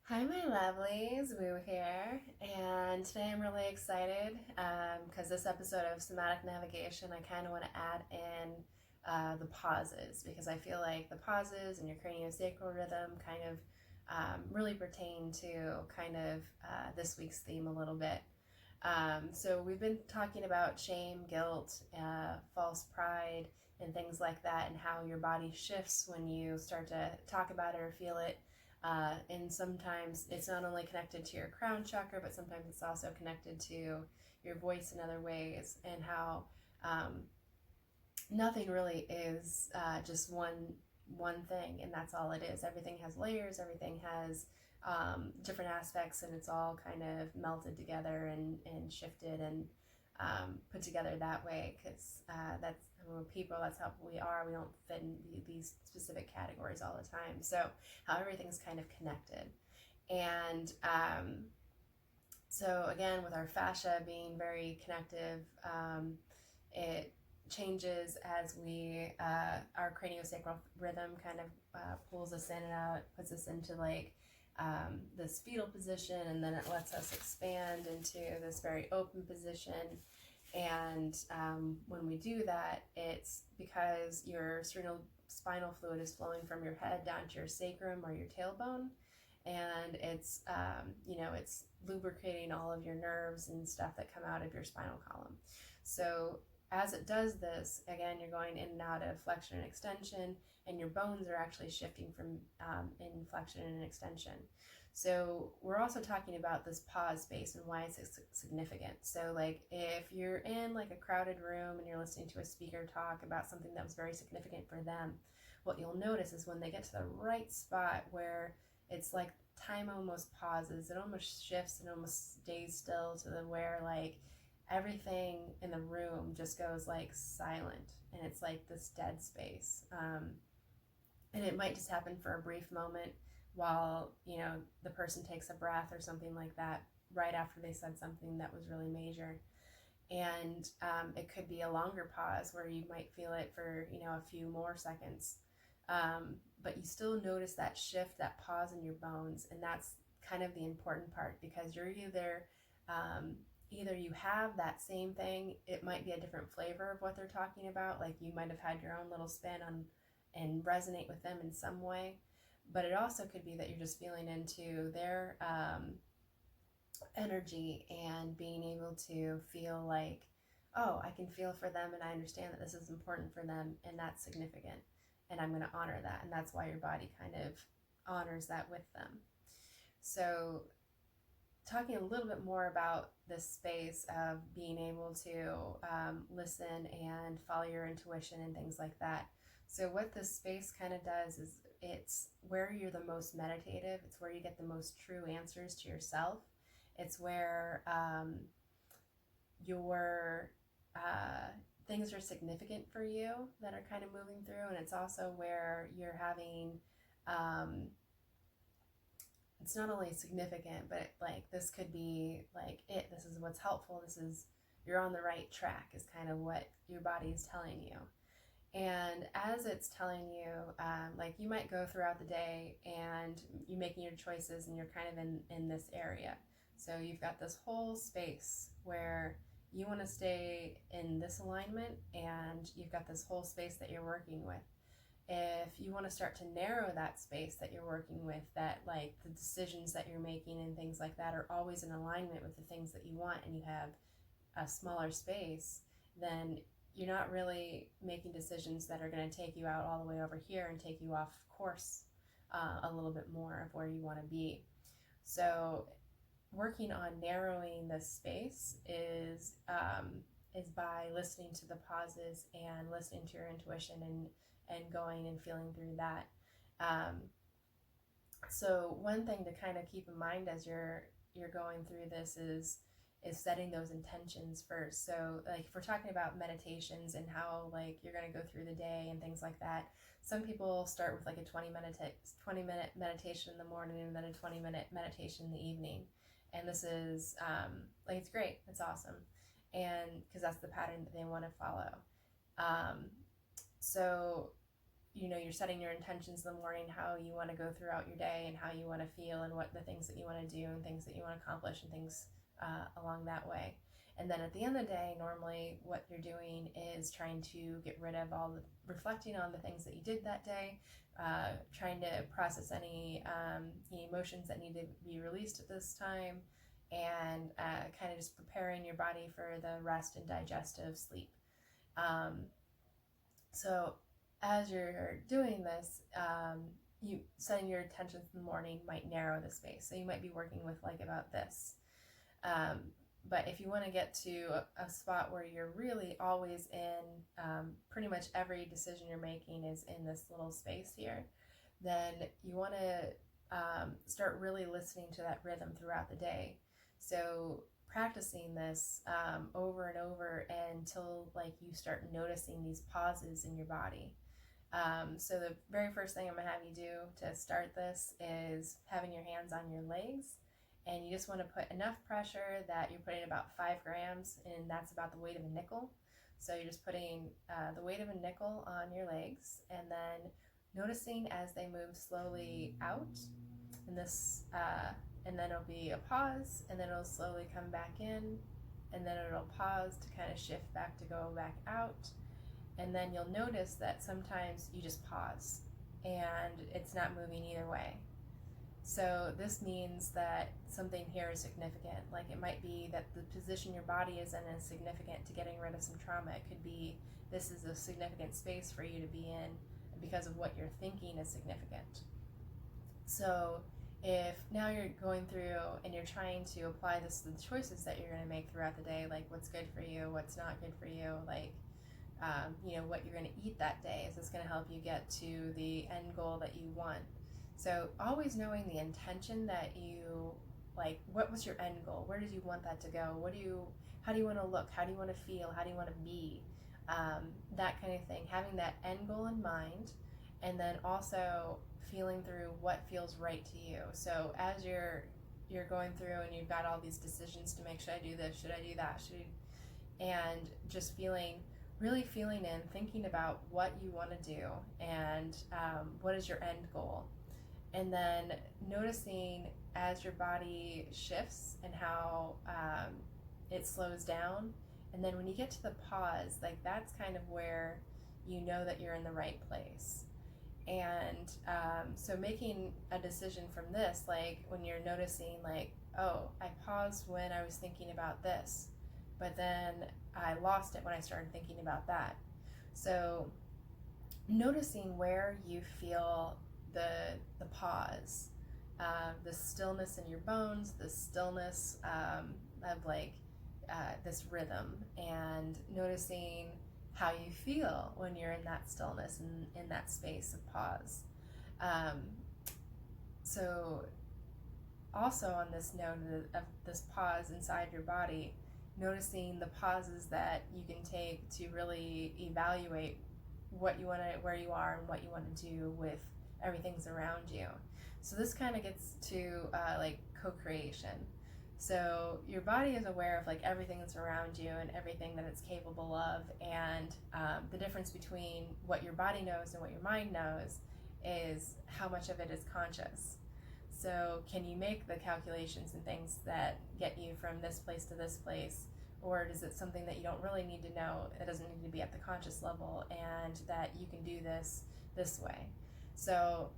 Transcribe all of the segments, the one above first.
Hi, my lovelies. Woo here, and today I'm really excited because this episode of Somatic Navigation, I kind of want to add in the pauses because I feel like the pauses and your craniosacral rhythm kind of really pertain to kind of this week's theme a little bit. So we've been talking about shame, guilt, false pride, and things like that, and how your body shifts when you start to talk about it or feel it. And sometimes it's not only connected to your crown chakra, but sometimes it's also connected to your voice in other ways, and how um, nothing really is just one thing, and that's all it is. Everything has layers. Everything has different aspects, and it's all kind of melted together and shifted and put together that way. Because that's we're people. That's how we are. We don't fit in these specific categories all the time. So how everything's kind of connected, and so again, with our fascia being very connective, it changes as we our craniosacral rhythm kind of pulls us in and out, puts us into like this fetal position, and then it lets us expand into this very open position. And when we do that, it's because your spinal fluid is flowing from your head down to your sacrum or your tailbone, and it's lubricating all of your nerves and stuff that come out of your spinal column. So as it does this, again, you're going in and out of flexion and extension, and your bones are actually shifting from in flexion and extension. So we're also talking about this pause space and why it's significant. So like if you're in like a crowded room and you're listening to a speaker talk about something that was very significant for them, what you'll notice is when they get to the right spot where it's like time almost pauses, it almost shifts and almost stays still to the where like everything in the room just goes like silent, and it's like this dead space. And it might just happen for a brief moment while the person takes a breath or something like that right after they said something that was really major. And it could be a longer pause where you might feel it for a few more seconds, but you still notice that shift, that pause in your bones, and that's kind of the important part, because you're either you have that same thing. It might be a different flavor of what they're talking about, like you might have had your own little spin on and resonate with them in some way, but it also could be that you're just feeling into their energy and being able to feel like, oh, I can feel for them and I understand that this is important for them and that's significant, and I'm going to honor that. And that's why your body kind of honors that with them. So talking a little bit more about this space of being able to listen and follow your intuition and things like that. So what this space kind of does is it's where you're the most meditative. It's where you get the most true answers to yourself. It's where your things are significant for you that are kind of moving through, and it's also where you're having it's not only significant, but like this could be like this is what's helpful, this is you're on the right track, is kind of what your body is telling you. And as it's telling you, like you might go throughout the day and you're making your choices and you're kind of in this area. So you've got this whole space where you want to stay in this alignment, and you've got this whole space that you're working with. If you want to start to narrow that space that you're working with, that like the decisions that you're making and things like that are always in alignment with the things that you want, and you have a smaller space, then you're not really making decisions that are going to take you out all the way over here and take you off course a little bit more of where you want to be. So working on narrowing this space is by listening to the pauses and listening to your intuition and going and feeling through that. Um, so one thing to kind of keep in mind as you're going through this is setting those intentions first. So like if we're talking about meditations and how like you're going to go through the day and things like that, some people start with like a 20-minute meditation in the morning and then a 20-minute meditation in the evening. And this is like it's great, it's awesome, and because that's the pattern that they want to follow. So you're setting your intentions in the morning, how you want to go throughout your day and how you want to feel and what the things that you want to do and things that you want to accomplish and things along that way. And then at the end of the day, normally what you're doing is trying to get rid of reflecting on the things that you did that day, trying to process any emotions that need to be released at this time, and kind of just preparing your body for the rest and digestive sleep. So as you're doing this, you setting your intentions in the morning might narrow the space. So you might be working with like about this. But if you want to get to a spot where you're really always in, pretty much every decision you're making is in this little space here, then you want to start really listening to that rhythm throughout the day. So practicing this over and over until like you start noticing these pauses in your body. So the very first thing I'm gonna have you do to start this is having your hands on your legs, and you just want to put enough pressure that you're putting about 5 grams, and that's about the weight of a nickel. So you're just putting the weight of a nickel on your legs, and then noticing as they move slowly out, and this and then it'll be a pause, and then it'll slowly come back in, and then it'll pause to kind of shift back to go back out. And then you'll notice that sometimes you just pause and it's not moving either way. So this means that something here is significant. Like it might be that the position your body is in is significant to getting rid of some trauma. It could be this is a significant space for you to be in because of what you're thinking is significant. So if now you're going through and you're trying to apply this to the choices that you're going to make throughout the day, like what's good for you, what's not good for you, like what you're going to eat that day, is this going to help you get to the end goal that you want? So always knowing the intention that you, like, what was your end goal? Where did you want that to go? How do you want to look? How do you want to feel? How do you want to be? That kind of thing. Having that end goal in mind, and then also feeling through what feels right to you. So as you're going through and you've got all these decisions to make, should I do this? Should I do that? And just really feeling in, thinking about what you want to do and what is your end goal. And then noticing as your body shifts and how it slows down. And then when you get to the pause, like that's kind of where you know that you're in the right place. And so making a decision from this, like when you're noticing like, oh, I paused when I was thinking about this, but then I lost it when I started thinking about that. So noticing where you feel the pause, the stillness in your bones, the stillness of like this rhythm, and noticing how you feel when you're in that stillness and in that space of pause. So also on this note of this pause inside your body, noticing the pauses that you can take to really evaluate what you want to, where you are, and what you want to do with everything's around you. So this kind of gets to like co-creation. So your body is aware of like everything that's around you and everything that it's capable of, and the difference between what your body knows and what your mind knows is how much of it is conscious. So can you make the calculations and things that get you from this place to this place, or is it something that you don't really need to know? It doesn't need to be at the conscious level, and that you can do this way. So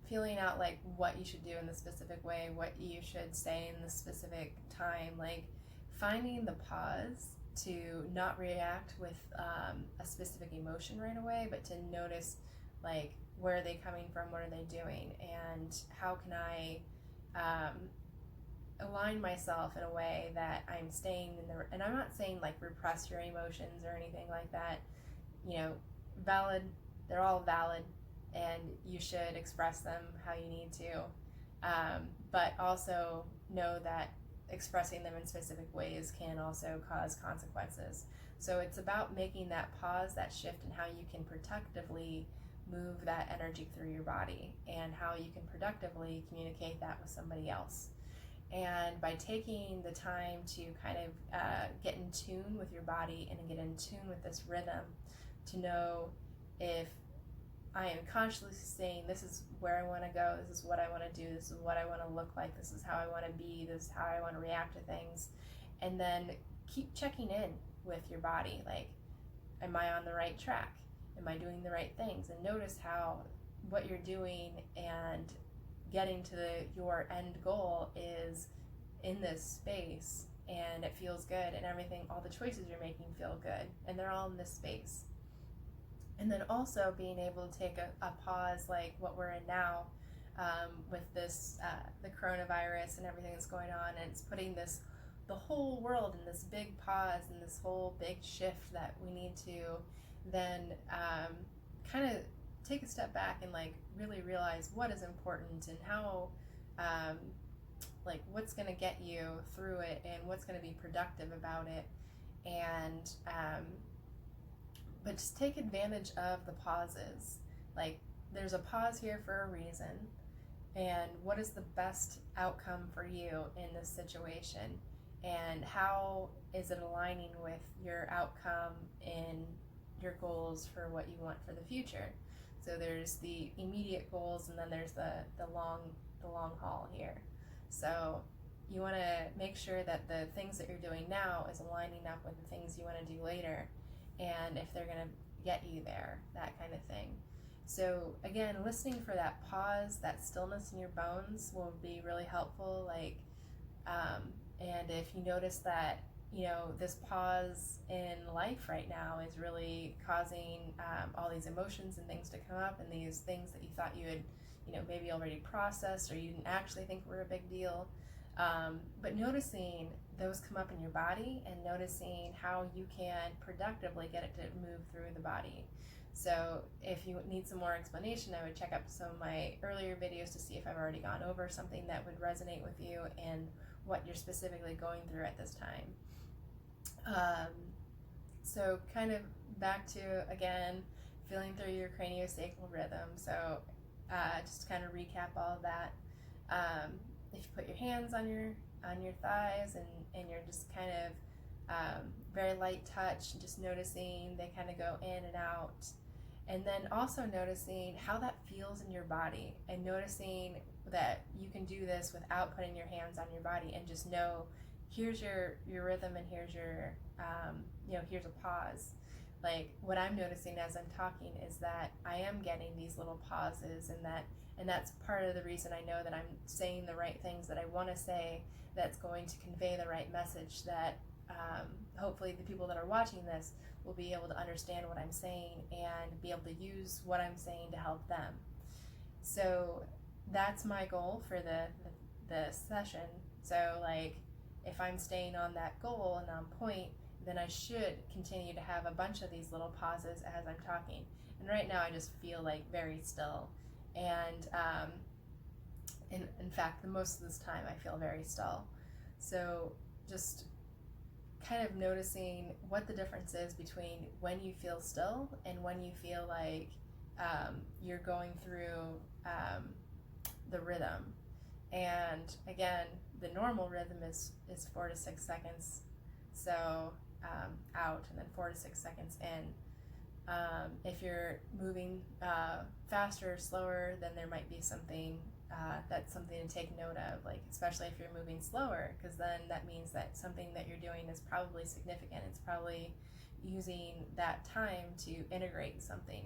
feeling out like what you should do in the specific way, what you should say in the specific time, like finding the pause to not react with a specific emotion right away, but to notice like where are they coming from, what are they doing, and how can I align myself in a way that I'm staying in the, and I'm not saying like repress your emotions or anything like that, valid, they're all valid, and you should express them how you need to, but also know that expressing them in specific ways can also cause consequences. So it's about making that pause, that shift, and how you can productively move that energy through your body, and how you can productively communicate that with somebody else. And by taking the time to kind of get in tune with your body and get in tune with this rhythm, to know if I am consciously saying, this is where I want to go, this is what I want to do, this is what I want to look like, this is how I want to be, this is how I want to react to things. And then keep checking in with your body, like, am I on the right track? Am I doing the right things? And notice how what you're doing and getting to your end goal is in this space, and it feels good, and everything, all the choices you're making feel good, and they're all in this space. And then also being able to take a pause, like what we're in now, with this the coronavirus and everything that's going on, and it's putting the whole world in this big pause and this whole big shift that we need to then kind of take a step back and like really realize what is important and how like what's going to get you through it and what's going to be productive about it. And but just take advantage of the pauses. Like, there's a pause here for a reason, and what is the best outcome for you in this situation, and how is it aligning with your outcome in your goals for what you want for the future. So there's the immediate goals, and then there's the long haul here. So you want to make sure that the things that you're doing now is aligning up with the things you want to do later, and if they're going to get you there, that kind of thing. So again, listening for that pause, that stillness in your bones will be really helpful. Like, and if you notice that, you know, this pause in life right now is really causing all these emotions and things to come up, and these things that you thought you had, you know, maybe already processed or you didn't actually think were a big deal. But noticing those come up in your body and noticing how you can productively get it to move through the body. So if you need some more explanation, I would check out some of my earlier videos to see if I've already gone over something that would resonate with you and what you're specifically going through at this time. So kind of back to, again, feeling through your craniosacral rhythm. So just to kind of recap all of that. If you put your hands on your thighs and you're just kind of very light touch, and just noticing they kind of go in and out, and then also noticing how that feels in your body, and noticing that you can do this without putting your hands on your body, and just know here's your rhythm, and here's your here's a pause. Like, what I'm noticing as I'm talking is that I am getting these little pauses, and that's part of the reason I know that I'm saying the right things that I want to say, that's going to convey the right message, that hopefully the people that are watching this will be able to understand what I'm saying and be able to use what I'm saying to help them. So that's my goal for the session. So like, if I'm staying on that goal and on point, then I should continue to have a bunch of these little pauses as I'm talking. And right now I just feel like very still. And in fact, the most of this time I feel very still. So just kind of noticing what the difference is between when you feel still and when you feel like you're going through the rhythm. And again, the normal rhythm is 4 to 6 seconds. So out, and then 4 to 6 seconds in. If you're moving faster or slower, then there might be something that's something to take note of, like especially if you're moving slower, because then that means that something that you're doing is probably significant. It's probably using that time to integrate something.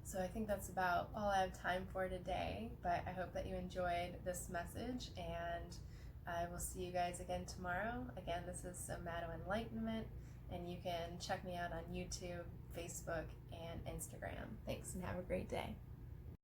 So I think that's about all I have time for today, but I hope that you enjoyed this message, and I will see you guys again tomorrow. Again, this is Somato Enlightenment, and you can check me out on YouTube, Facebook, and Instagram. Thanks, and have a great day.